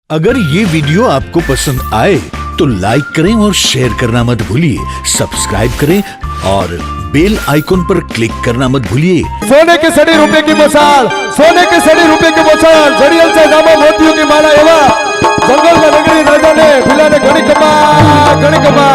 अगर ये वीडियो आपको पसंद आए तो लाइक करें और शेयर करना मत भूलिए। सब्सक्राइब करें और बेल आइकॉन पर क्लिक करना मत भूलिए। सोने के सड़ी रुपए की मसाल, सोने के सड़ी रुपए की मसाल, जड़ियल से नामा मोतियों की माला एवा जंगल में नगरी राजा ने फिला ने घड़ी कमा घड़ी कमा।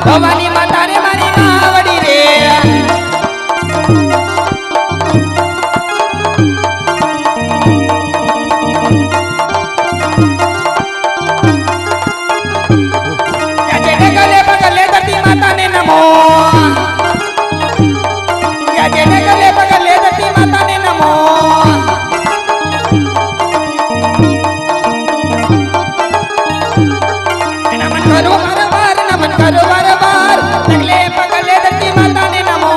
भवानी माता रे मारी मावड़ी रे या जेने गले बगले धरती माता ने नमो, या जेने गले बगले धरती माता ने नमो। नमन करो बार नमन करो बार नगले पगले धरती माता ने नमो।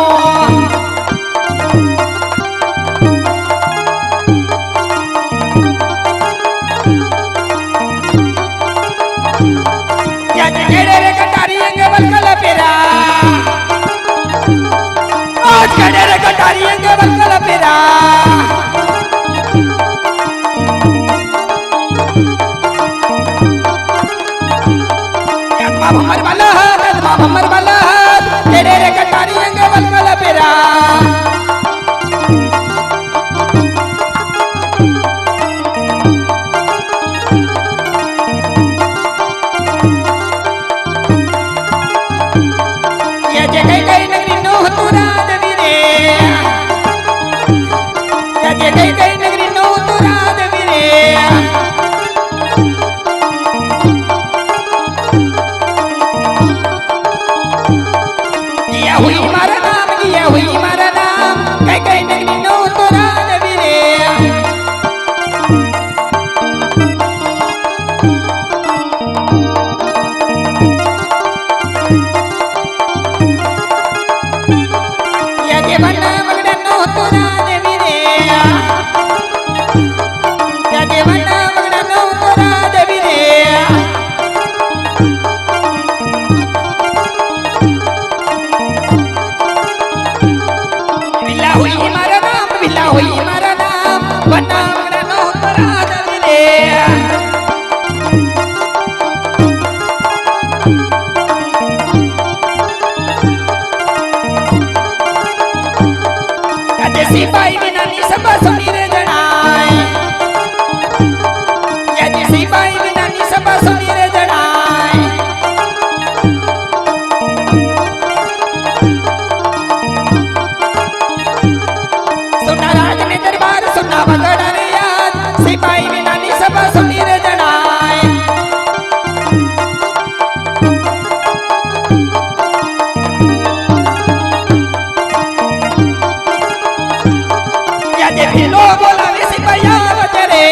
या जेड़े रे कटारी अंग बलकल पेरा, आज जेड़े रे कटारी अंग बलकल पेरा। या बाबा मर वाला बाबा मर वाला तेरे रे कटारी अंग बलकल पेरा। ये जगह कई नगरी नो तुरा देवी रे, ये जगह कई नगरी नो तुरा देवी रे। हुई मारा नाम लिया हुई मारा नाम कई कई नगरी नो तोरा देवी रे। या देवना मगड़ा नो तोरा देवी रे, या देवना मगड़ा नो तोरा देवी रे। हुई मारा नाम बना मेरा नो तोरा देवी रे। अजे सिपाही बिना नी सब सुनी रे जनाए, अजे सिपाही बिना नी सब सुनी रे जनाए। सुना राज ने दरबार सुना बगड़ा रे याद, सिपाही बिना नी सब सुनी रे जनाए। આજે ભીલો બોલાવે સિપાયા વજે રે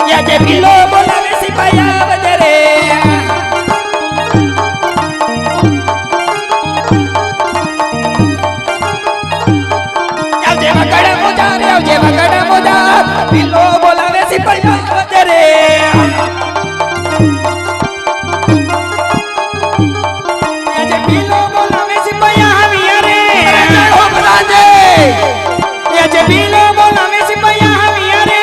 આજે ભીલો બોલાવે સિપાયા વજે રે આવજે વગડા મોજા રે આવજે વગડા મોજા ભીલો બોલાવે સિપાયા વજે રે આજે ભીલો બોલાવે સિપાયા આવ્યા રે જય હો પ્રધાનજી આજે ભીલો બોલાવે સિપાયા આવ્યા રે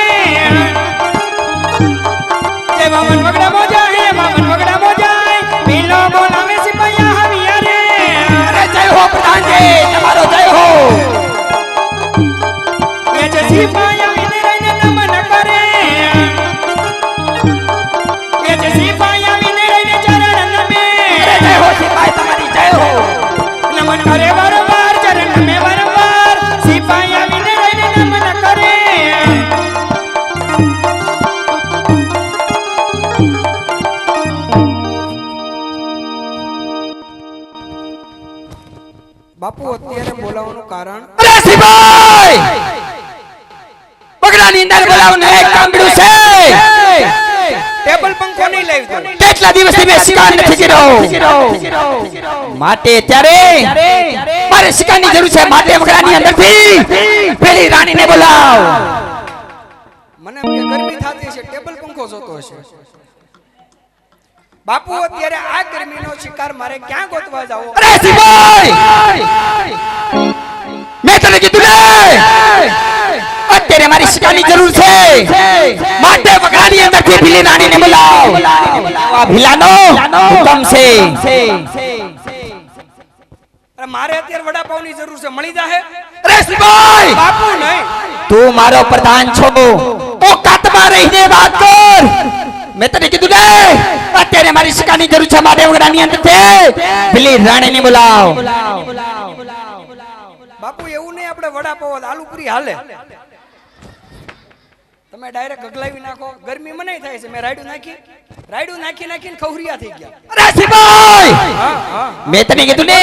એ વામન વગડા મોજા હે વામન વગડા મોજા ભીલો બોલાવે સિપાયા આવ્યા રે અરે જય હો પ્રધાનજી તમારો જય હો આજે સિપાયા વિનયને નમન કરે આજે સિપાયા વિનયને ચરણ નમે અરે જય હો સિપાઈ તમારી જય હો નમન કરે વારંવાર ચરણ નમે વારંવાર સિપાયા વિનયને નમન કરે બાપુ અત્યારે બોલાવવાનું કારણ અરે સિપાઈ બગડાની અંદર બોલાવને એક કામડું છે ટેબલ પંખો નહીં લાવી દો કેટલા દિવસથી મેં શિકાર નથી કર્યો માટે ત્યારે મારે શિકારની જરૂર છે માટે બગડાની અંદરથી પેલી રાણીને બોલાવ મને એમ કે ગરમી થતી છે ટેબલ પંખો જોતો હશે બાપુ અત્યારે આ ગરમીનો શિકાર મારે ક્યાં ગોતવા જાવો અરે સિપાઈ મેં તને કીધું ને અત્યારે મારી શિકારની જરૂર છે માટે બગડાની અંદરથી પેલી રાણીને બોલાવ આ ભીલાનો હુકમ છે અરે મારે અત્યારે વડાપાવની જરૂર છે મળી જાહે અરે સિપાઈ બાપુ નહીં તું મારો પ્રધાન છો ઓકાતમાં રહીને વાત કર મેં તને કીધું ને અત્યારે મારી શિકારની જરૂર છે માટે બગડાની અંદરથી પેલી રાણીને બોલાવ બાપુ એવું નહીં આપણે વડાપાવ આલુપુરી હાલે તમે ડાયરેક્ટ ગગલાવી નાખો ગરમી મને થાય છે મેં રાયડું નાખીને ખવરિયા થઈ ગયા અરે સિપાઈ મેં તને કીધું ને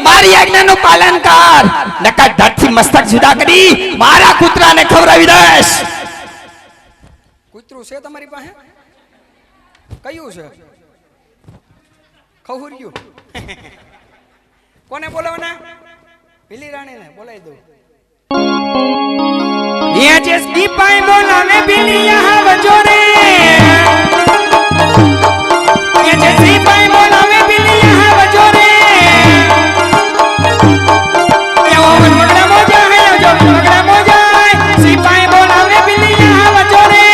મારી આજ્ઞાનું પાલન કર નકર ધડથી મસ્તક જુદા કરી મારા કૂતરાને ખવડાવી દઈશ કૂતરું છે તમારી પાસે કયું છે ખવરિયું કોને બોલાવવાના પેલી રાણીને બોલાવી દઉં ये जिस दीपाई बोलावे बिली यहाँ बजोरे ये जिस दीपाई बोलावे बिली यहाँ बजोरे ये ओवन वगड़ा मोजा है जो वगड़ा मोजा है सिपाही बोलावे बिली यहाँ बजोरे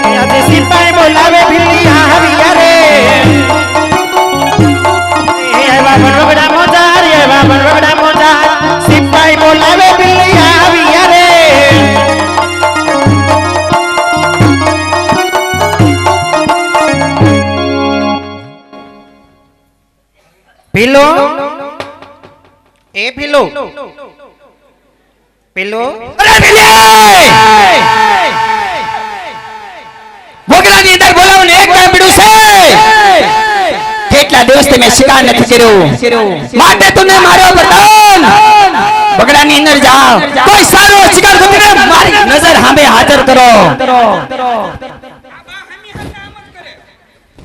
ये जिस सिपाही बोलावे बिली यहाँ बियारे બરવડા મોજા રે બરવડા મોજા સિપાઈ બોલાવે બિલ્લી આવી રે પીલો એ પીલો પીલો અરે બિલ્લી બોગડાની અંદર બોલાવો ને એક કામડું છે કેટલા દિવસથી મેં શિકાર નથી કર્યો માટે તુને મારો પ્રધાન બગડાની અંદર જાઓ કોઈ સારો શિકાર ગોતીને મારી નજર સામે હાજર કરો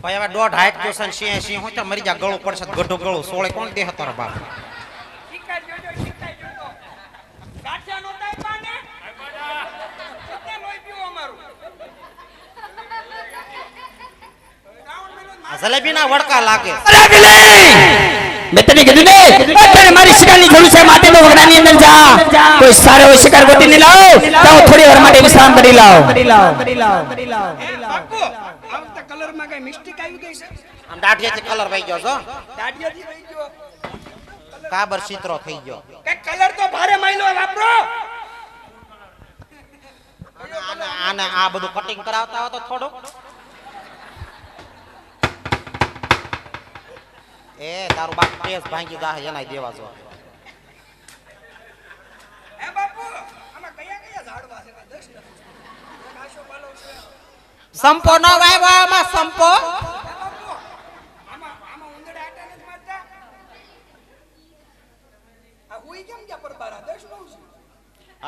ભાઈ હવે દોઢ હાઈટ જોશે ને સિંહ હું તો મરી જા ગળું પડશે ગઢો ગળું સોળે કોણ દે તારો બાપ જલેબી ના વડકા લાગે અરે બિલ્લી મેં તને કીધું ને અત્યારે મારી શિકારની જરૂર છે માટે તો બગડાની અંદર જા કોઈ સારો શિકાર ગોતીને લાવો તો થોડી વાર માટે વિશ્રામ કરી લાવો બાપુ આ વખતે કલરમાં કઈ મિસ્ટેક આવી ગઈ છે આમ દાઢિયાથી કલર વહી ગયો છો દાઢિયાથી થઈ ગયો કાબર ચિત્રો થઈ ગયો કે કલર તો ભારે માયલો વાપરો આને આ બધું કટિંગ કરાવતા હો તો થોડું એ તારું બાપ ટેસ ભાંગી જાહે એનાય દેવા છો હે બાપુ આમાં કયા ઝાડવા છે 10 આશો પાલો છે સંપો નો વાવ્યો આમાં સંપો બાપુ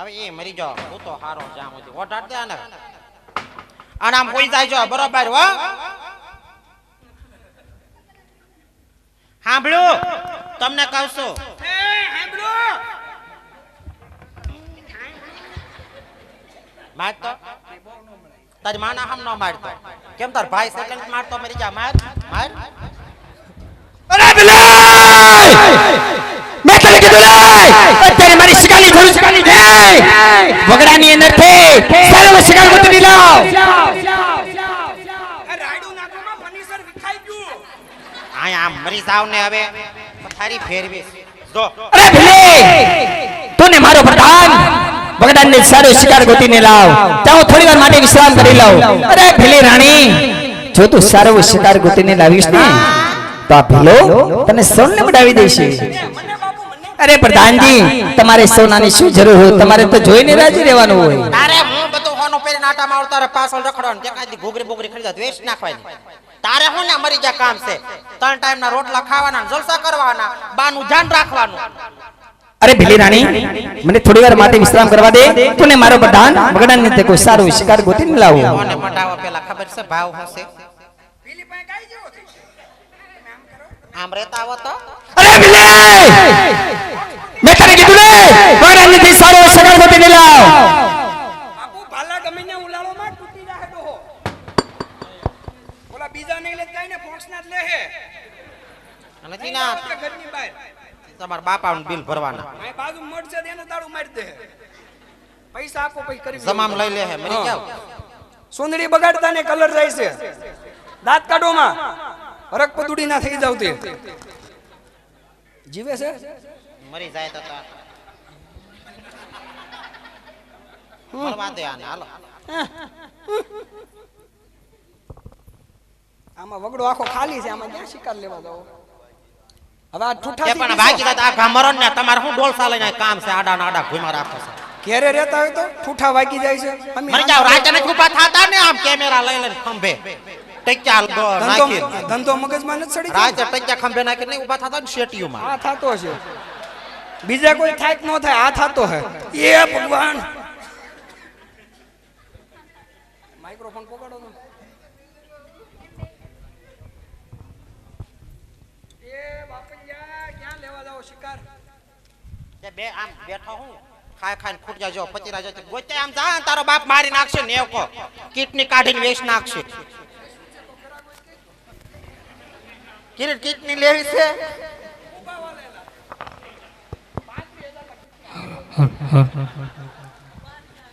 હવે એ મરી જાઓ હું તો હારો જામ હતી ઓઢાડ દે ને અને આમ કોઈ જાય જો બરોબર હો સાંભળ્યું તમને કહું છું મારતો તારી માના હમ ન મારતો કેમ તાર ભાઈ સેકન્ડ મારતો મરી જા માર માર અરે બિલાઈ મેં તને કીધું અત્યારે મારી શિકારની થોડી શિકારની દે વગડાની અંદર થી સર્વ શિકાર ગોતી લાવ રાયડું નાખવામાં ફર્નિચર વિખાઈ ગયું આયા આમ મરી જાવ ને હવે પથારી ફેરવી જો અરે ભીલે તું ને મારો પ્રધાન વગડાને સારો શિકાર ગોતીને લાવ જાઓ થોડી વાર માટે વિશ્રામ કરી લઉં અરે ભીલે રાણી જો તું સારો શિકાર ગોતીને લાવીશ ને તો આ ભીલો તને સોને મડાવી દેશે અરે પ્રધાનજી તમારે સોનાની શું જરૂર હોય તમારે તો જોઈને રાજી રહેવાનું હોય તારે હું બધું હોનો પેરી નાટા માં આવતા રે પાછળ રખડવાનું તે કાંઈ ઘોગરી બોગરી ખરીદા વેચ નાખવાની તારે હું ને મરી જા કામ છે 3 ટાઈમ ના રોટલા ખાવાના જલસા કરવાના બાનું ધ્યાન રાખવાનું અરે ભીલી રાણી મને થોડી વાર માટે વિશ્રામ કરવા દે તું ને મારો પ્રધાન વગડાને તે કોઈ સારો શિકાર ગોતીને લાવો મને મટાવો પેલા ખબર છે ભાવ હશે પેલી પાસે ગાય જેવો થઈ આમ રહેતા આવો તો અરે ભીલે મેં તને કીધું ને વગડાને તે સારો શિકાર ગોતીને લાવ બાપુ ભાલા ગમે ને ઉલાળો માં તૂટી જાહે ડોહો ઓલા બીજા નહીં લે જાય ને ફોક્સના જ લે હે નથી ના ઘરની બહાર તમારા બાપાનું બિલ ભરવાના આ બાજુ મળશે એને તાળું મારી દે પૈસા આપો પછી કરી જમામ લઈ લે હે મરી જાવ સુંદરી બગાડતા ને કલર જાય છે દાંત કાઢોમાં હરક પદુડી ના થઈ જાવ તે જીવે છે મરી જાય તો મરવા દે આને હાલો આમાં વગડો આખો ખાલી છે આમાં ક્યાં શિકાર લેવા જાવ હવે આ તે ઠુઠા પણ બાકી તો આ ગામરણ ને તમારે હું ડોલસા લઈને કામ છે આડા નાડા ઘુમા રાખો છે ઘેરે રહેતા હોય તો ઠુઠા વાગી જાય છે અમે મરી જાવ રાતે ને ઉભા થાતા ને આમ કેમેરા લઈ લઈને ખંભે ટક્યા નાખી ધંધો મગજમાં નથી ચડી રાતે ટક્યા ખંભે નાખી ને ઉભા થાતા ને શેટીઓમાં આ થાતો છે બીજા કોઈ થાય કે ન થાય આ થાતો હે એ ભગવાન માઇક્રોફોન પકડો ને એ બાપલિયા ક્યાં લેવા જાવ શિકાર તે બે આમ બેઠો હું ખાય ખાઈને ફૂટ જાજો પચીરા જાજો ગોતે આમ જા તારો બાપ મારી નાખશે ને એકો કિડની કાઢીને વેચ નાખશે કિડની લેવી છે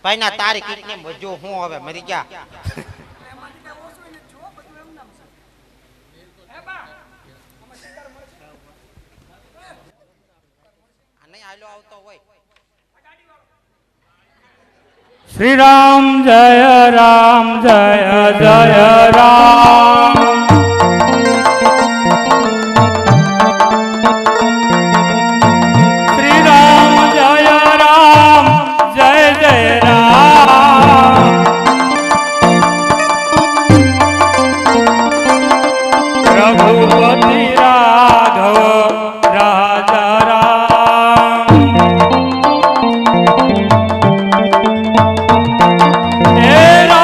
ભાઈ ના તારી કિડની મજો હું હવે મરી ગયા નહીં હાલો આવતો હોય श्री राम जय राम जय जय राम श्री राम जय राम जय जय राम रघुपति राघव राजा राम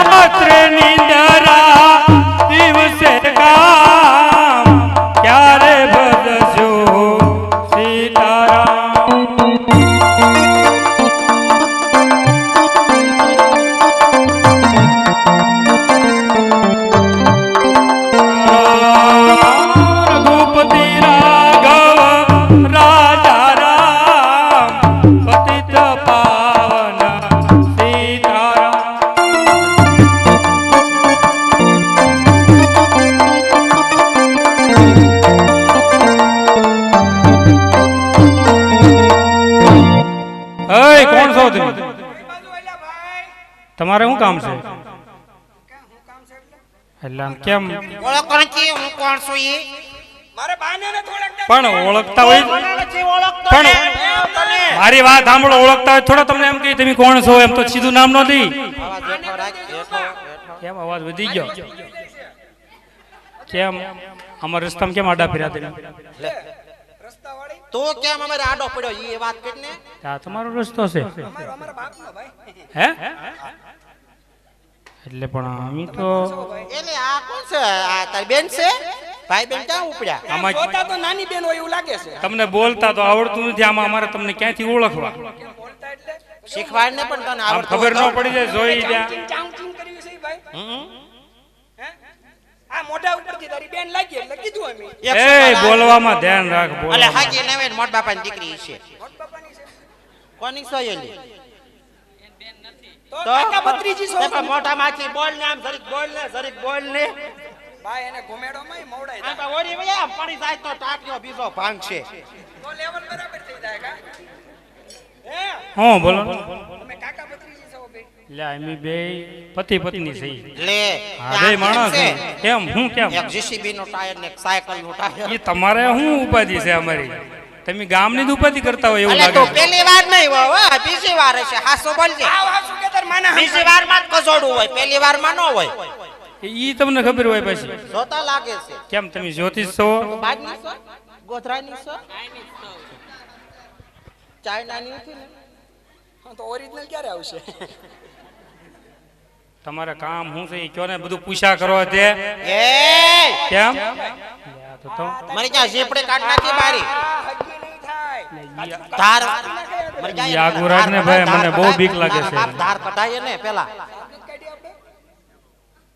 रात्र निंदरा दिवसे काम क्यारे भजो सीताराम रघुपति राघव राजा राम पतित पावन सीताराम ए कौन છો તમે બાજુ એલા ભાઈ તમારે શું કામ છે હું કામ છે એટલે એટલે આમ કેમ ઓળખ નથી હું કોણ છું ઈ મારે બાને ને થોડાક પણ ઓળખતા હોય પણ મારી વાત સાંભળો ઓળખતા હોય થોડા તમને એમ કે તમે કોણ છો એમ તો સીધું નામ ન દી આવા જેઠો રાખ જેઠો કેમ અવાજ વધી ગયો કેમ અમારા રસ્તામાં કેમ આડા ફેર્યા તમે રસ્તા વાળી તો કેમ અમારે આડો પડ્યો એ વાત કરીને આ તમારો રસ્તો છે અમારા બાપનો ભાઈ હે એટલે પણ અમે તો એટલે આ કોણ છે આ તારી બેન છે ભાઈ બેન ક્યાં ઉપડ્યા આમાં જોતા તો નાની બેન હોય એવું લાગે છે તમને બોલતા તો આવડતું નથી આમાં અમારે તમને ક્યાંથી ઓળખવા બોલતા એટલે શીખવાડ ને પણ તને આમ આવડતું ખબર ન પડી જાય જોઈ ત્યાં ચાઉં ચીમ કર્યું છે ભાઈ હમ. હે આ મોઢા ઉપરથી તારી બેન લાગી એટલે કીધું અમે એ બોલવામાં ધ્યાન રાખ એટલે બોલવામાં. હાજી નવે મોટ બાપાની દીકરી છે મોટ બાપાની છે કોની સોયેલી તો કાકા ભત્રીજી છો પણ મોટા માછી બોલ ને આમ જરીક બોલ ને ભાઈ એને ઘુમેડો માં મોવડાઈ આમ દે તો ઓરી વયા પડી જાય તો ટાટિયો બીજો ભાંગશે તો લેવલ બરાબર થઈ જાય કા હે હા બોલો તમે કાકા ભત્રીજી છો બે લે અમે બે પતિ પત્ની છે લે હા બે માણસ છે. કેમ હું કેમ એક જીસીબી નો ટાયર ને એક સાયકલ નો ટાયર એ તમારે શું ઉપાધિ છે અમારી તમે ગામની જ ઉપાધિ કરતા હોય એવું અલે લાગે તો છે. પહેલી વાર નહીં હોય બીજી વાર હશે હાસો બોલજે આવ આવ શું કે તાર માના બીજી વાર માં જ કસોડું હોય પહેલી વાર માં ન હોય ઈ તમને ખબર હોય પછી જોતા લાગે છે કેમ તમે જ્યોતિષ છો બાજની છો ગોધરાની છો ચાઇનાની હતી ને તો ઓરિજિનલ ક્યારે આવશે તમારે કામ શું છે ઈ કયો ને બધું પૂછા કરો તે એ કેમ મારી ક્યાં ઝેપડે કાઢ નાખી બારી હજી નહીં થાય ધાર મારી ઈ આગુ રાખ ને ભાઈ, મને બહુ બીક લાગે છે. ધાર કઢાઈએ ને પેલા કાઢી આપણે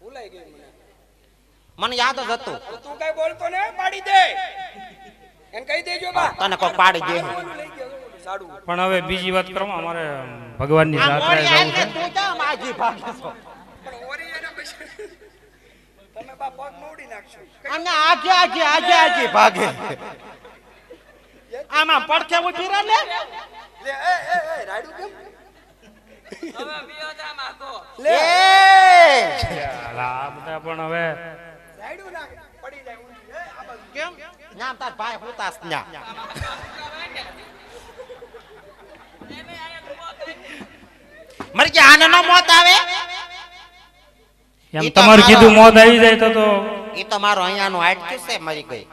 ભૂલાઈ ગઈ મને મને યાદ જ હતું તું કઈ બોલતો ને પાડી દે એને કહી દેજો બા તને કોઈ પાડી દે લઈ ગયો બધું સાડું પણ હવે બીજી વાત કરો અમારે ભગવાનની આ જાત્રાએ મોરી જવું છે. આઈને તું ક્યાં માજી ભાગે છો પણ ઓરી એના પછી તમે બા પગ મોડી નાખશો અને આજે ભાગે આમાં પડખે ઉભી રહે ને લે એ રાડુ કેમ લે ચાલ, આ બધા પણ હવે રાડુ નાખ પડી જાય ઊંધી એ આ બાજુ કેમ નામ તાર ભાઈ હોતાસ ન્યા મરી ગયા આને નો મોત આવે એમ ઈ તો તમારે મારો- કીધું મોત આવી જાય તો ઈ તો મારો અહીંયાનો હાઈટ છે મરી ગઈ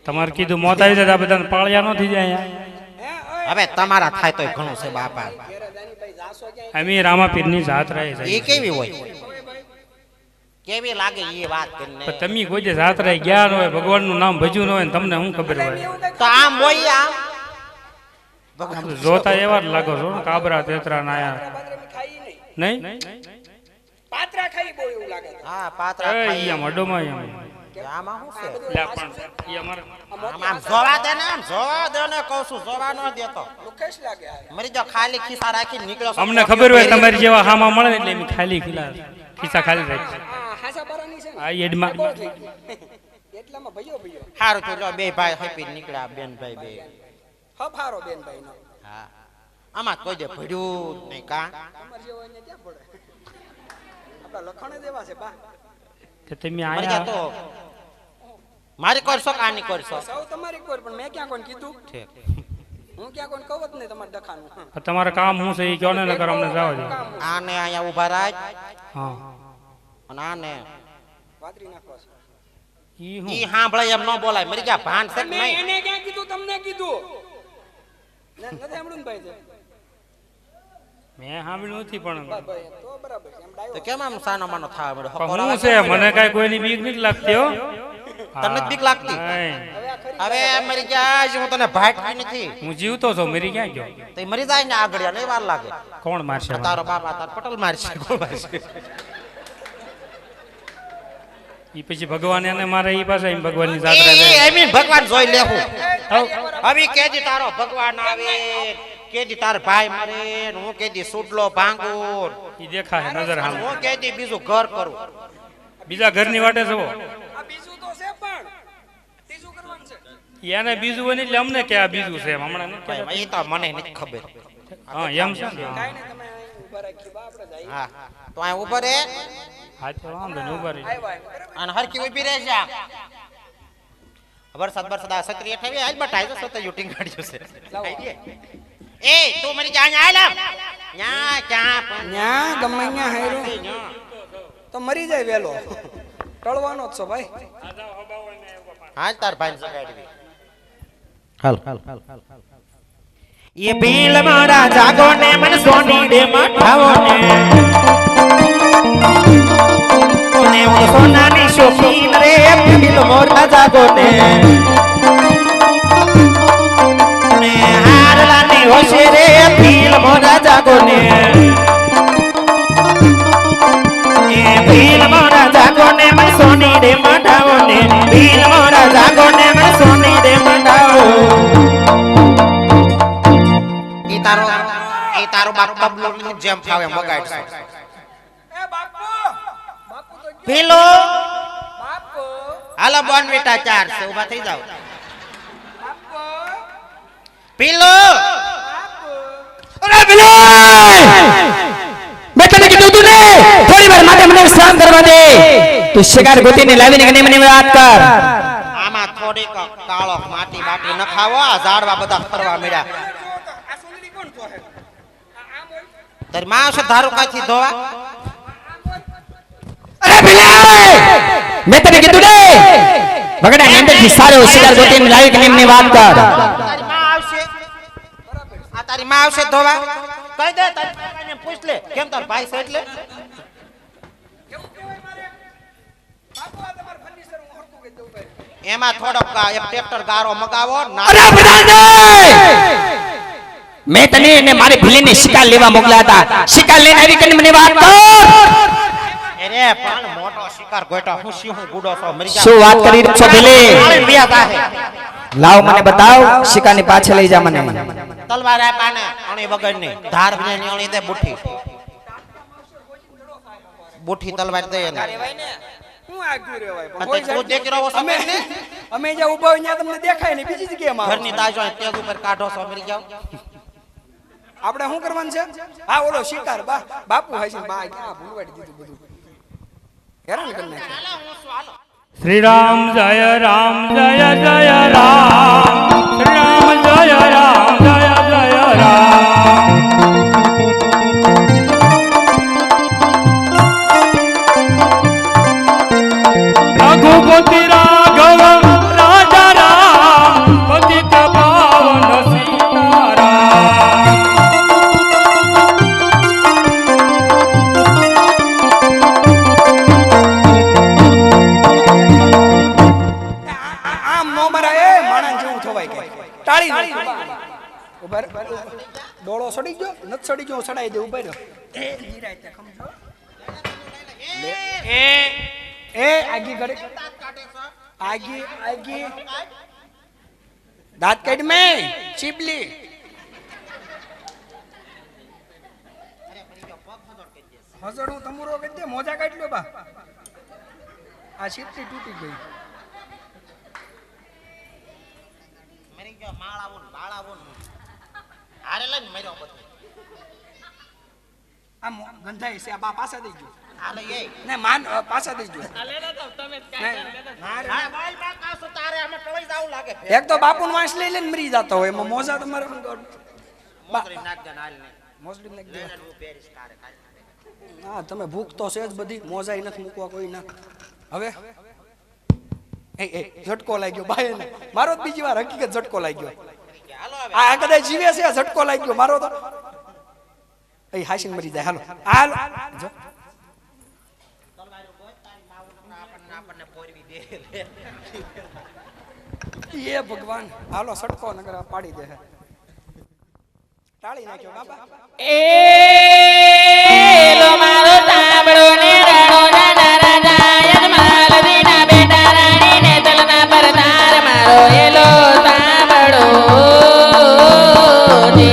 તમારે કીધું મોત આવી જાય તો આ બધાને પાળિયા ન થઈ જાય અહીંયા. હે ઓય હવે તમારા થાય તોય ઘણું છે બાપા ઘેરે જાની ભાઈ જાસો ક્યાં અમે રામાપીરની જાત્રાએ એ જઈએ. કેવી હોય કેવી લાગે એ વાત કરીને પણ તમે કોઈ જે જાત્રાએ ગયા ન હોય, ભગવાનનું નામ ભજ્યું ન હોય ને તમને શું ખબર હોય? એવું કઈ તો આમ હોય આમ જોતા એવા જ લાગો છો ને, કાબરા તેતરા નાયા પાત્રા મી ખાઈ નહીં નહીં પાત્રા ખાઈ બહુ એવું લાગે છે. હા પાત્રા એ ખાઈ. ઈ અડોમાં એમ. આમાં શું છે લે પણ ઈ અમારે આમ જોવા દે ને આમ જોવા દે ને કહું છું જોવા ન દેતો મુકેશ લાગે આ મરી જો ખાલી ખિસ્સા રાખી નીકળ્યો છો. અમને ખબર હોય તમારી જેવા હામાં મળે ને એટલે એમ ખાલી ખિસ્સા ખાલી રાખી આ હાસા બારાની છે ને આ એડમાં બહુ થઈ ગઈ એટલામાં ભયો ભયો હારું તો લો બે ભાઈ હપી નીકળ્યા બેન ભાઈ બે હફારો બેન ભાઈ નો હા આમાં કોઈ દે ભડ્યું નહીં કા તમાર જેવો એને ક્યાં પડે આપડા લખણ જ એવા છે બા કે તમે મરી જા આયા તો મારી કરશો કે આની કરશો સૌ તમારી કોઈ પણ મેં ક્યાં કોણ કીધું ઠીક હું ક્યાં કોણ કહું જ નહીં તમારે ડખાનું પણ તમારે કામ શું છે એ કયો ને નકર અમને જવા દે. આને અહીંયા ઊભા રાખ હા અને આને વાતરી નાખવા છે ઈ ઈ હું સાંભળે એમ ન બોલાય મરી જા ભાન છે કે મેં નહીં એને ક્યાં કીધું તમને કીધું નથી સાંભળ્યું ને ભાઈ તે મેં સાંભળ્યું નથી પણ ભાઈ તો બરાબર છે એમ તો ડાયો કેમ આમ સાનો માનો થવા મળ્યો પણ શું છે મને કઈ કોઈની બીક નથી લાગતી હો. તમને જ બીક લાગતી? નહીં. હવે આ ખરી હવે મરી જા હું તને ભાટવી નથી હું જીવતો છું, મરી ક્યાં ગયો? તો ઈ મરી જાય ને આગળ નહીં વાર લાગે કોણ મારશે મને? તારો બાપા તાર પટેલ મારશે કોણ મારશે ઈ પછી ભગવાન એને મારે ઈ પાસે એમ ભગવાનની જાત્રા એ જાય. એમી ભગવાન જોઈ લેવું હવ. હવે કેદી તારો ભગવાન આવે કેદી તાર ભાઈ મરે ને હું કેદી સુડલો ભાંગું ઈ દેખાય નજર અને સામે. હું કેદી બીજું ઘર કરું બીજા ઘરની વાટે જવો આ બીજું તો છે પણ ત્રીજું કરવાનું છે એને બીજું હોય ને એટલે અમને કે આ બીજું છે એમ હમણાં નથી કહેતા. ભાઈ, એ તો મને નથી ખબર હા એમ છે ને. કાઈ નહીં તમે અહીં ઊભા રાખી બા આપણે જઈએ હા તો આ ઉભો રે હા તો વાંધો નહીં, ઊભા રહી. આવ્યા એમ બરાબર અને હરકી ઉભી રહે છે વરસાદ વરસાદ આ સત્રી અઠાવી આજ બટાઈ તો સત યુટિંગ કાઢ્યું છે આઈ ગયે. એ તું મારી જા ન્યા આલા ન્યા ક્યાં પણ ન્યા ગમે ન્યા હાયરું ન્યા. તો મરી જાય વેલો ટળવાનો જ છો ભાઈ હાલ તાર ભાઈ જગાડવી હાલ ये भील मारा जागो ने मन सोनी दे मठावो ने वो सोना नी शौकीन रे भील मोरा जागो ने हार लानी होशे रे भील मोरा जागो ने भील मोरा जागो ने मन सोनी दे मठावो ने भील मोरा जागो ने मन सोनी दे मठावो तारो बाप बबलो ने जेम फावे मगाડ છે એ બાપુ બાપુ તો ગયો. પીલો બાપુ હાલો બોનવીટા 4 છે ઊભા થઈ જાવ બાપુ પીલો અરે બિલાલ મેં તને કીધું તું ને થોડી વાર માટે મને વિશ્રામ કરવા દે તું શિકાર ગોતીને લાવીને ગને મને વાત કર આમાં થોડીક કાળો માટી બાટી ન ખાવો આ ઝાડવા બધા ફરવા મળ્યા આ સુંદરી કોણ તો હે આમ હોય તારી માં છે ધારો કાથી ધોવા અરે બિલાલ મેં તને કીધું ને વગડા અંદરથી સારો શિકાર ગોતીને લાવીને મને વાત કર તારી માં આવશે આ તારી માં આવશે ધોવા કહી દે તારી માને પૂછ લે કેમ તાર ભાઈ છે એટલે કેવું કહેવાય મારે બાપુ આ તમાર ફર્નિચર હું હરતું કરી દઉં ભાઈ એમાં થોડોક એક ટ્રેક્ટર ગારો મગાવો ના અરે બિલાલ મેં તને અને મારી ભીલીને શિકાર લેવા મોકલ્યા હતા શિકાર લઈને આવી કરીને મને વાત કર અરે પણ મોટો શિકાર ગોટા હું સિંહ ગુડો છો મરી જા શું વાત કરી રહ્યો છો ભીલી વ્યા જાહે લાવ મને બતાવ શિકારની પાછળ લઈ જા મને તલવાર આપાને અણી વગરની ધાર બને અણી દે બુઠી તલવાર દે એને હું આગળ રહેવાય અને તે તું દેખરો હો અમે સમજ ને અમે જ્યાં ઊભા હોય ત્યાં તમને દેખાય ને બીજી જગ્યાએ મારો ઘરની તાજો તેજ ઉપર કાઢો છો મરી જાવ આપણે શું કરવાનું છે હા ઓલો શિકાર બાપુ હોય છે બા ક્યાં ભૂલવાડી દીધું બધું હેરાન કરી નાખ્યું શ્રી રામ જય રામ જય જય રામ શ્રી રામ જય રામ જય જય રામ રઘુપતિ રાઘવ રાજા રામ પતિત પાવન સીતારામ આમ નો મરાય એ માણસ જેવું થવાય કે ટાળી ઉભા ડોળો સડી ગયો નત સડી ગયો સડાઈ દે ઉભા રહ્યો એ નિરાય તે ખમજો એ આગી ઘડે આગી દાંત કાઢ મે ચીપલી હસડું તમુરો કરી દે મોજા કાઢ લ્યો બા આ ચીપલી તૂટી ગઈ મરી ગયો માળાવો બાળાવો હારે લઈને મર્યો બધો આ ગંધાઈ છે આ બા પાછા દઈ ગયો હાલે એ ને માન પાછા દઈ ગયો હા બોલ બા કાસો તારે આમાં ટળી જાવ લાગે એક તો બાપુનો વાંસ લઈ લઈને મરી જતો હોય એમાં મોજા તમારે મોસરી નાખ દે હાલ ને મોસલી નાખી દે હું પેરિસ તારે કાઈ હા તમે ભૂખ તો છે જ બધી મોજા નથી મૂકવા કોઈ ના હવે એ ઝટકો લાગ્યો બાય ને મારો જ બીજી વાર હકીકત ઝટકો લાગ્યો હાલો હવે આ કદાચ જીવે છે ઝટકો લાગ્યો મારો તો એ હાસીન મરી જાય હાલો જો આપણને પોરવી દે એ ભગવાન હાલો સટકો નગર પાડી દે ટાળી નાખ્યો બાબા એ લો મારો તાબડો ને રાણો રાજા રાજા યજમાલ દીના બેટા રાણી ને તલના પરદાર મારો એલો તાબડો ને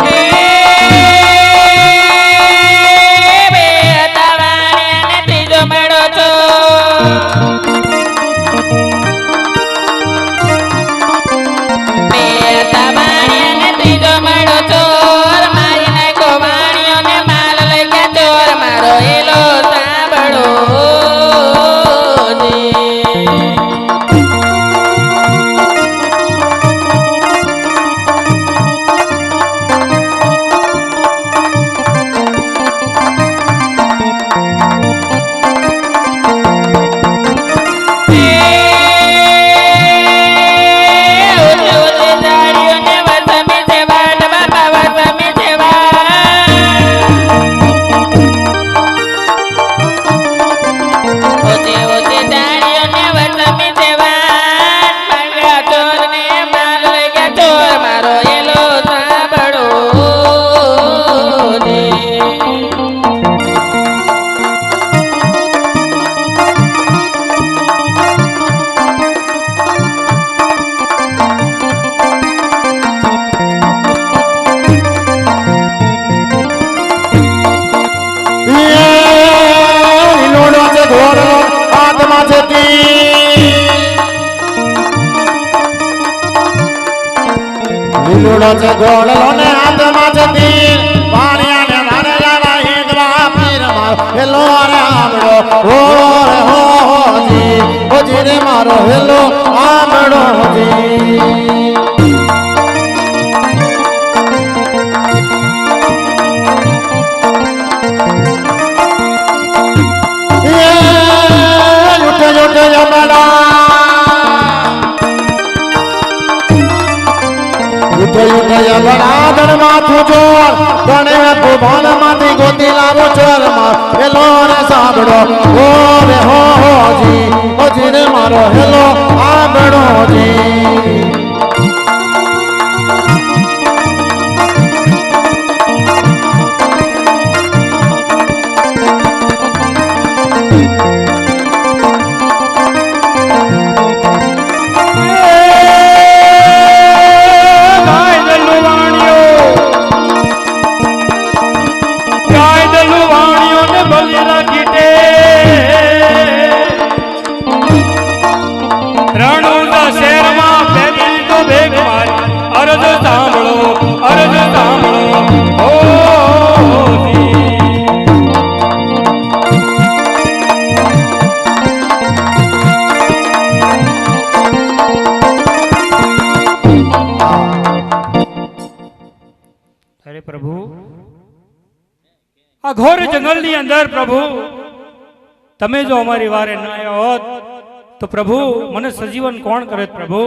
એ ઓછે ઓછે દાડીઓ ને વટમી દેવાન માંડ્યા ચોર ને માલ લઈ ગયા ચોર મારો એલો સાંભળો ને લીલોડો છે ગોળલો ને હાથમાં છે તીર પાણીયા ને મારે જાવા હિંદવા પીર મારો હેલો રે આમળો હો રે હો જી રે મારો હેલો આમળો જી બરાબર માથું જોર તને ભુવન માંથી ગોતી લાવો ચોર માં હેલો રે સાંભળો હો જી રે મારો હેલો આંબળો જી પ્રભુ આ ઘોર જંગલની અંદર પ્રભુ તમે જો અમારી વારે ન આવ્યા હોત તો પ્રભુ મને સજીવન કોણ કરે પ્રભુ?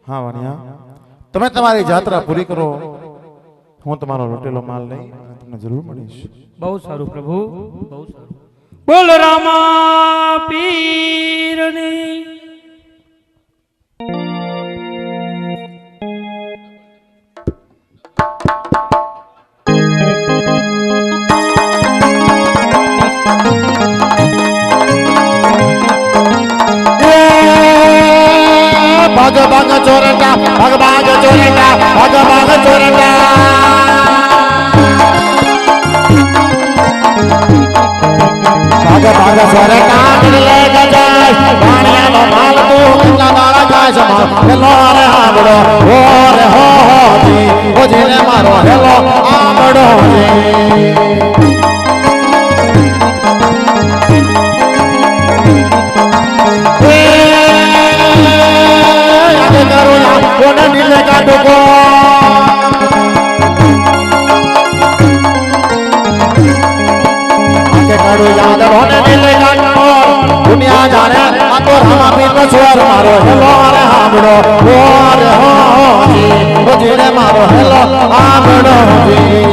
હા વાણિયા તમે તમારી જાત્રા પૂરી કરો હું તમારો રોટેલો માલ લઈ તમને જરૂર મળીશ. બહુ સારું પ્રભુ બહુ સારું. બોલ રામા પીરની ભાગ ભાગ ચોરટા ભાગ ભાગ ચોરટા ભાગ ભાગ ચોરટા ભાગ ભાગ ચોરટા લે ગજાય પાણીયાનો માલ તું કેટલા દાડા જાય છે માર હેલો રે આંબળો હો જી રે મારો હેલો આંબળો કોને નીલે કાઢો કો આકે કાઢો યાદ કોને નીલે કાઢો દુનિયા જાણે આ તો રામા પીરનો છોર મારો હેલો રે હાંભળો હો જી રે મારો હેલો હાંભળો જી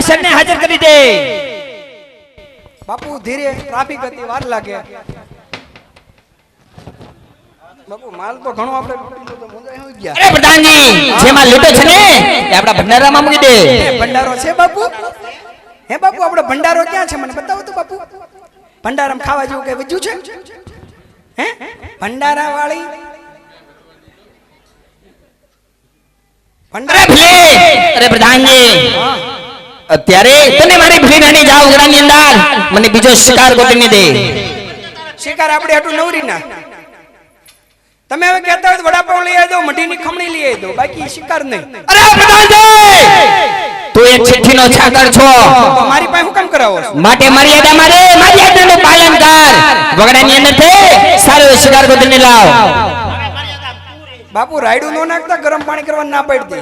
શરને હાજર કરી દે. બાપુ ધીરે ટ્રાફિક હતી વાર લાગે. બાપુ માલ તો ઘણો આપણે લૂટી લીધો મુંજાઈ હોઈ ગયા. અરે પ્રધાનજી જેમાં લૂટો છે ને એ આપડા ભંડારામાં મૂકી દે. ભંડારો છે બાપુ? હે બાપુ આપણો ભંડારો ક્યાં છે મને બતાવો તો બાપુ. ભંડારામાં ખાવા જેવું કઈ વધ્યું છે? હે ભંડારા વાળી અરે પ્રધાનજી અત્યારે તને મારી ભીનાની જાવ ગરાની અંદર મને બીજો શિકાર ગોતીને દે. શિકાર આપણે આટલું નવરી ના. તમે હવે કહેતા હોય વડાપાવ લઈ આવી દો, મઢીની ખમણી લઈ આવી દો, બાકી શિકાર નહીં. અરે પ્રધાનજી તું એક ચિઠ્ઠીનો છાકર છો, મારી પાસે હું કામ કરાવો છો? માટે મર્યાદા મારે મર્યાદાનું પાલન કર. વગડાની અંદર થી સારો શિકાર ગોતીને લાવ. બાપુ રાયડું નો નાખતા, ગરમ પાણી કરવાનું ના પાડી દે.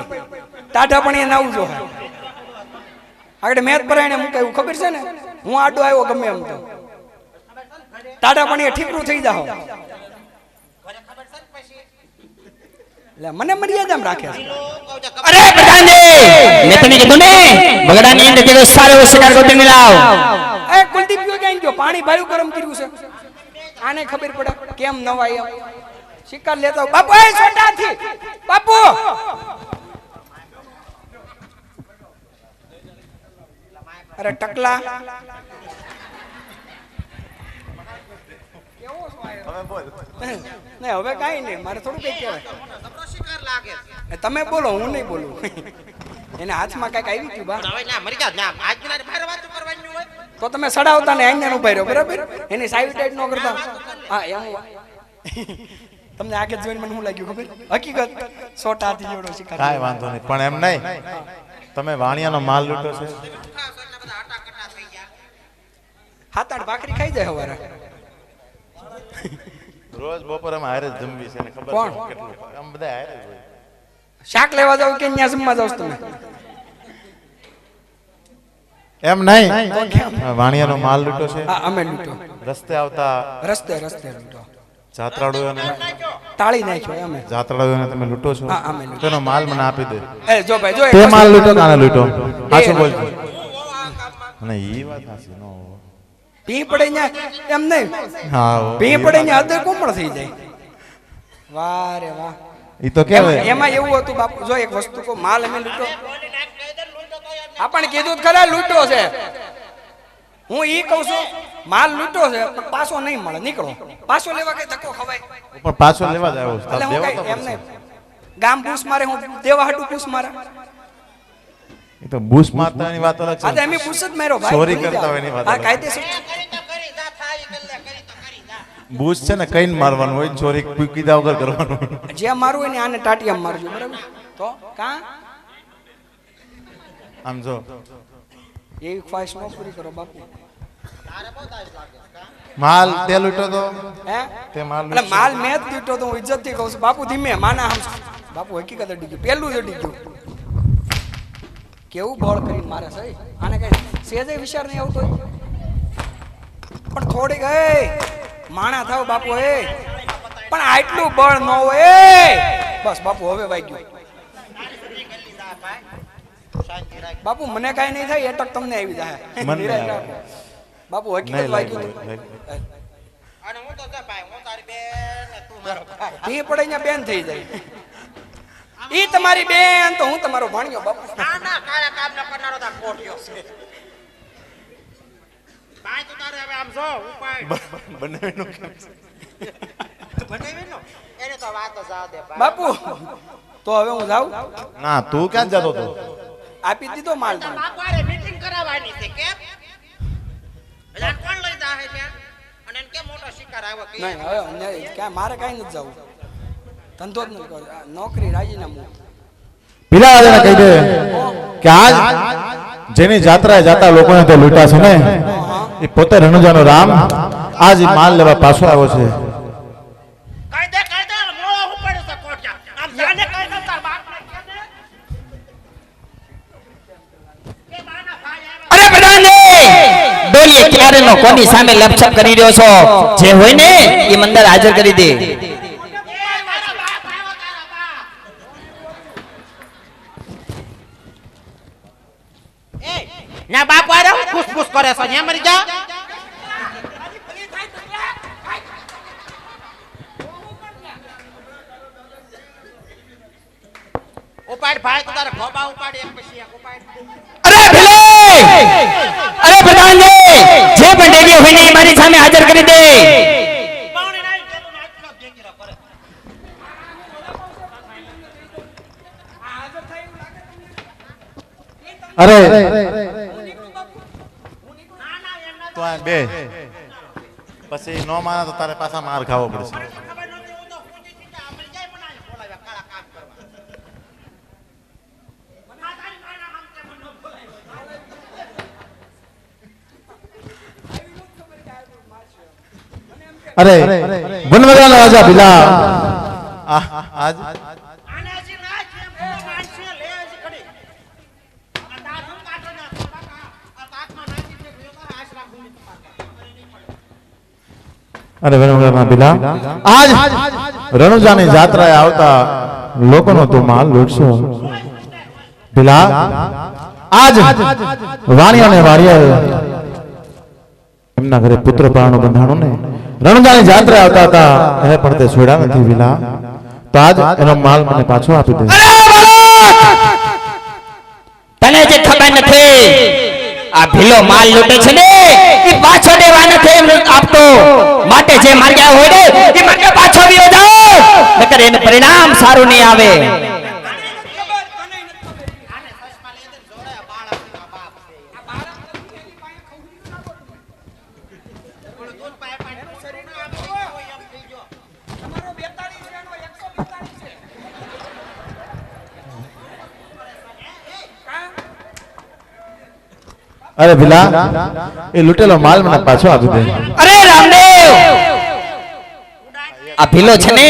ટાઢા પાણી નાવું જો. આગળ મેચ પરાયણે મૂકાયું ખબર છે ને, હું આડો આવ્યો ગમે એમ તો ટાઢા પાણી ઠીકરું થઈ જાવ. એટલે મને મર્યાદામાં રાખે છે. અરે પ્રધાનજી મેં તને કીધું ને બગડાની અંદર કેવો સારો એવો શિકાર ગોતીને લાવ. એ કુલદીપ ગયો ક્યાં ગયો? પાણી ભાયું ગરમ કર્યું છે. આને ખબર પડે કેમ નવાય એમ શિકાર લેતા હોય. બાપુ એ છોટાથી બાપુ અરે ટકલા નહીં હવે કાંઈ નહીં મારે થોડું કઈ કહેવાય. તમે બોલો હું નહીં બોલું. એને હાથમાં કઈક આવી ગયું બા તો તમે સડાવતા ને અહીંયા ઉભા રહ્યો બરાબર. એની સાઈડ ન કરતા. હા એમ તમને આગળ જોઈને મને શું લાગ્યું ખબર? હકીકત સોટાથી જોડો શિકાર. કાંઈ વાંધો નહીં પણ એમ નહીં તમે વાણિયાનો માલ લૂંટો છે. 7-8 ભાખરી ખાઈ જાય હવારે. રોજ બપોરે અમે હારે જ જમવી છે ને ખબર કોણ? છે કેટલું આમ બધા હારે જ હોય. શાક લેવા જાવ કે ત્યાં જમવા જાવ તમે? એમ નહીં વાણિયાનો માલ લૂંટો છે. હા અમે લૂંટો. રસ્તે આવતા રસ્તે લૂંટો. જાત્રાળુઓને ટાળી નાખ્યો અમે. જાત્રાળુઓને તમે લૂંટો છો. હા અમે લૂંટો. તેનો માલ મને આપી દે. એ જો ભાઈ જો તે માલ લૂંટો કાને લૂંટો સાચું બોલજો. અને ઈ વાત સાચી નો પી પડે ન્યા એમ નહીં. હા પી પડે ન્યા હૃદય કોમળ થઈ જાય. વાહ રે વાહ. ઈ તો કેવાય એમાં એવું હતું બાપુ જો એક વસ્તુ કો માલ અમે લૂંટો. આપણે કીધું ખરા લૂંટો છે. હું ઈ કહું છું માલ લૂંટો છે પણ પાછો નહીં મળે. નીકળો પાછો લેવા કઈ ધક્કો ખવાય? પણ પાછો લેવા જ આવ્યો એટલે હું કઈ એમ નહીં ગામ પૂછ મારે હું દેવા હાટું પૂછ મારા. ઈ તો બૂસ મારતાની વાત અલગ હા તો છે. એમ પૂછ જ માર્યો ભાઈ. ચોરી કરતા હોય એની વાત હા અલગ. કાયદેસર. બૂસ છે ને કઈ મારવાનું હોય ચોરી કીધા વગર કરવાનું. જે મારું હોય ને આને ટાટિયા મારજો બરાબર. તો કા આમ જો એવી ખ્વાહિશ ન પૂરી કરો બાપુ. માલ તે લૂંટો તો હે તે માલ એટલે માલ મેં જ દીધો તો હું ઇજ્જત થી કહું છું બાપુ ધીમે માના હમ. બાપુ હકીકત અડી ગયું પેલું જ અડી ગયું. કેવું બળ કરીને મારે છે આને કઈ સેજે વિચાર નહીં આવતો હોય. પણ થોડીક એ માણા થાવ બાપુ એ પણ આટલું બળ ન હોય એ. બસ બાપુ હવે વાગ્યું. બાપુ મને કાઈ નહીં થાય એટક તમને આવી જાય. મને નહીં નિરાશ આવે. રાખો. બાપુ હકીકત નહીં વાગ્યું લાગ્યું. અને હું તો જા ભાઈ હું તારી બેન ને તું મારો ભાઈ. તી પડે અહીંયા બેન થઈ જાય. ઈ તમારી બેન તો હું તમારો ભાણિયો બાપુ. ના ના કાયા કામ ન કરનારો તા કોઠિયો છે. ભાઈ તું તારે હવે આમ જો ઉપાય બનાવીનું કેમ છે? બનાવી નો એને તો વાત તો જાવ દે ભાઈ. બાપુ તો હવે હું જાઉં. ના તું ક્યાં જતો તો આપી દીધો માલ તમે. બાપારે મીટિંગ કરાવવાની છે કેમ એટલે કોણ લઈ જાહે ત્યાં અને એને કેમ મોટો શિકાર આવ્યો કે નહીં હવે નહીં, ક્યાં મારે કાંઈ નથી જવું. ધંધો જ નથી કરવો. નોકરી રાજીનામું. પીલા કહી દે કે આજ જેની જાત્રાએ જાતા લોકોને તો લૂંટા છે ને એ પોતે રણુજાનો રામ આજ ઈ માલ લેવા પાછો આવ્યો છે. કહી દે મોળો હું પડ્યો છે કોઠિયા આમ જાને કહી દે તાર બાપને કે ને કે માના ભાઈ આવ્યા. અરે પ્રધાનજી ડોલીએ ક્યારેનો કોની સામે લપછપ કરી રહ્યો છો? જે હોય ને એ મંદર હાજર કરી દે. ના બાપ આરે હું ફૂસફૂસ કરે છે ન્યા મરી જા. ઉપાડ ભાઈ તું તારે ખોબા ઉપાડ એક પછી એક ઉપાડ. અરે ભીલે! અરે પ્રધાનજી જે પણ ડેલીઓ હોય ને એ મારી સામે હાજર કરી દે. પાણી નાઈ દે તું નાટલો દેખીરો કરે. અરે તો આ બે પછી નો માના તો તારે પાછા માર ખાવો પડશે. ખબર નહોતી હું તો ખોટી થી કે મરી જાય મને બોલાવ્યા કાળા કામ કરવા. મને તારી માના હમ તે મને બોલાવ્યા. અરે વનવગડાના રાજા ભીલા આજ આને હજી ના કેમ માનશે લે હજી ઘડી. આ દાઢું કાઢો ના બાકા આ તાકમાં નાખી દે ભયો તારા આશરા ભૂમિ અરે વનવગડાના ભીલા આજ રણુજાની જાત્રાએ આવતા લોકોનો તું માલ લૂટશો ભીલા આજ વાણિયા અને વાડિયા એમના ઘરે પુત્ર પ્રાણો બંધાણું ને રણજાની જાત્રા આવતા હતા એ પણ તે છોડ્યા નથી ભીલા તો આજ એનો માલ મને પાછો આપી દે તને જે ખબર નથી આ ભીલો માલ લૂટે છે ને એ પાછો દેવા નથી એમ આપતો માટે જે માર્યા હોય ને એ માર્યા પાછો વિયો જાઓ નકર એનું પરિણામ સારું નહીં આવે અરે ભીલા એ લૂટેલો માલ મને પાછો આપી દે અરે રામદેવ આ ભીલો છે ને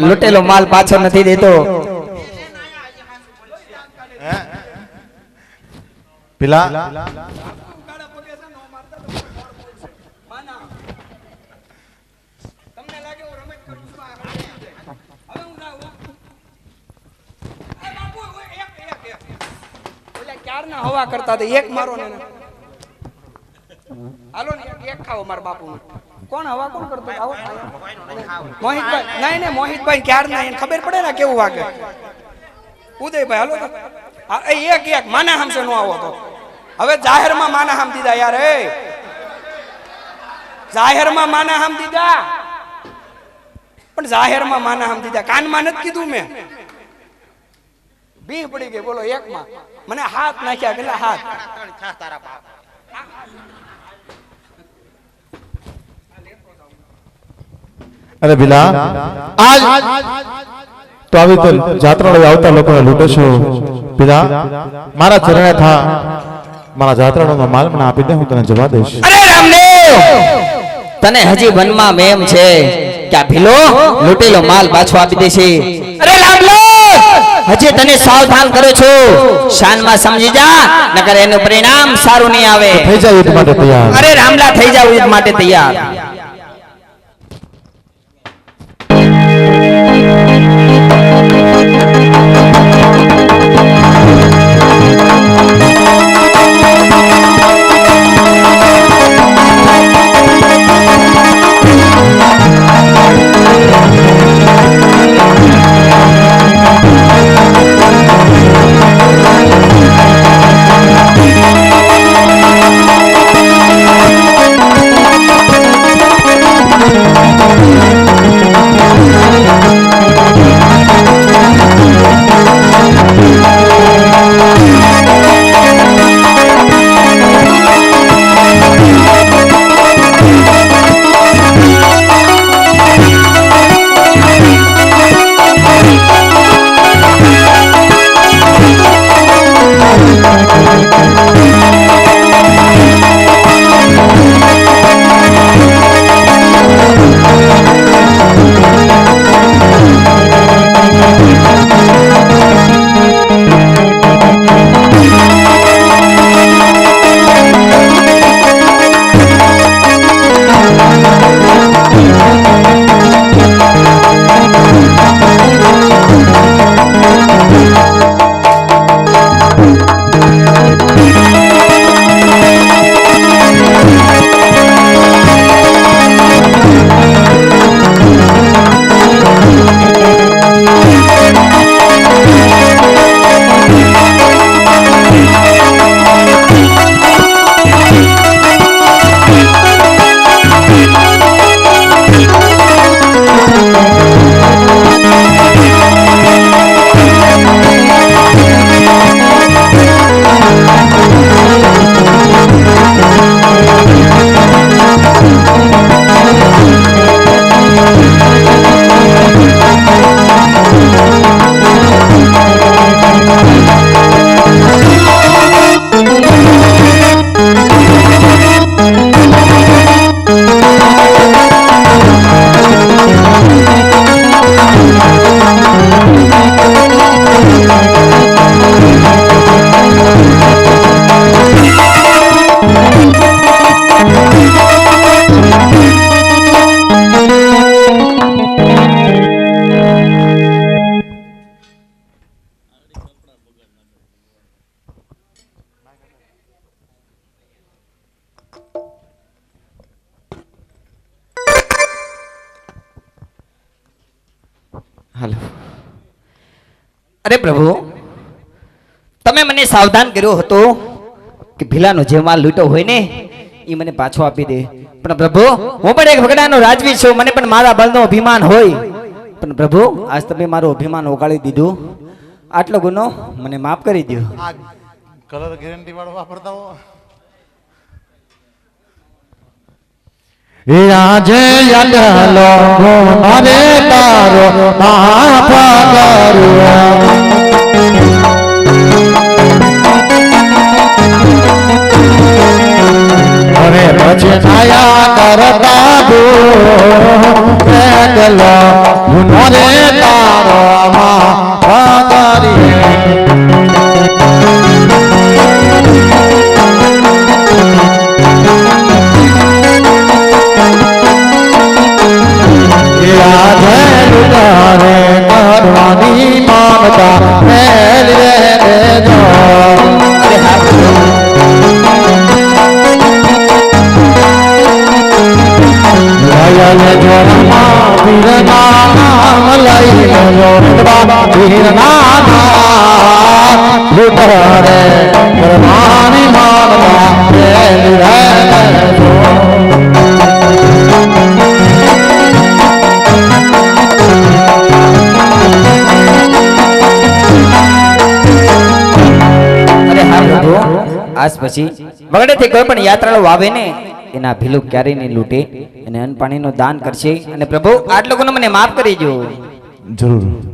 લૂટેલો માલ પાછો નથી દેતો ભીલા ક્યારના હવા કરતા હતા એક મારો ને હાલો ને એક ખાઓ મારા બાપુ કોણ હવા કોણ કરતો આવો મોહિતભાઈ નહીં મોહિતભાઈ ક્યારના એને ખબર પડે ને કેવું વાગે ઉદયભાઈ હાલો એક માના હામસે નો આવો તો હવે જાહેરમાં માના હામ દીધા યાર એ જાહેરમાં માના હામ દીધા પણ જાહેરમાં માના હામ દીધા કાનમાં નથી કીધું મેં બી પડી ગઈ બોલો એકમાં મને હાથ નાખ્યા કેટલા હાથ અરે ભીલા આજ તો આવી તો જાત્રાળે આવતા લોકોને લૂટે છો ભીલા મારા ચરણે થા મારા જાત્રાળોનો માલ મને આપી દે હું તને જવા દઈશ અરે રામદેવ તને હજી વનમાં મેમ છે કે આ ભીલો લૂટેલો માલ પાછો આપી દેશે અરે રામલો હજી તને સાવધાન કરું છું શાનમાં સમજી જા નકર એનું પરિણામ સારું નહીં આવે થઈ જાય યુદ્ધ માટે તૈયાર અરે રામલા થઈ જાવ યુદ્ધ માટે તૈયાર હાલો. અરે પ્રભુ, તમે મને સાવધાન કર્યો હતો કે ભીલાનો જે માલ લૂંટો હોય ને એ મને પાછો આપી દે. પણ પ્રભુ, હું પણ એક વગડાનો રાજવી છું, મને પણ મારા બળનો અભિમાન હોય. પણ પ્રભુ, આજ તમે મારું અભિમાન ઓગાળી દીધું. આટલો ગુનો મને માફ કરી દો. આ કલર ગેરંટી વાળો વાપરતા હો. આજે યડલો ગુણરે તારો માફ કરું. હવે પછી છાયા કરતા યડલો ગુણરે તારો માફ કરી. કરવાની માનતા મેલ રે દેજો. જોરમાં વીરના નામ લઈ લો, વીરના નામ લૂટરે કરવાની માનતા મેલ રે દેજો. આજ પછી વગડેથી કોઈ પણ યાત્રાળુ આવે ને એના ભીલું ક્યારેય નહીં લૂંટે અને અન્ન પાણીનું દાન કરશે. અને પ્રભુ, આટલો ગુનો મને માફ કરી દો. જરૂર.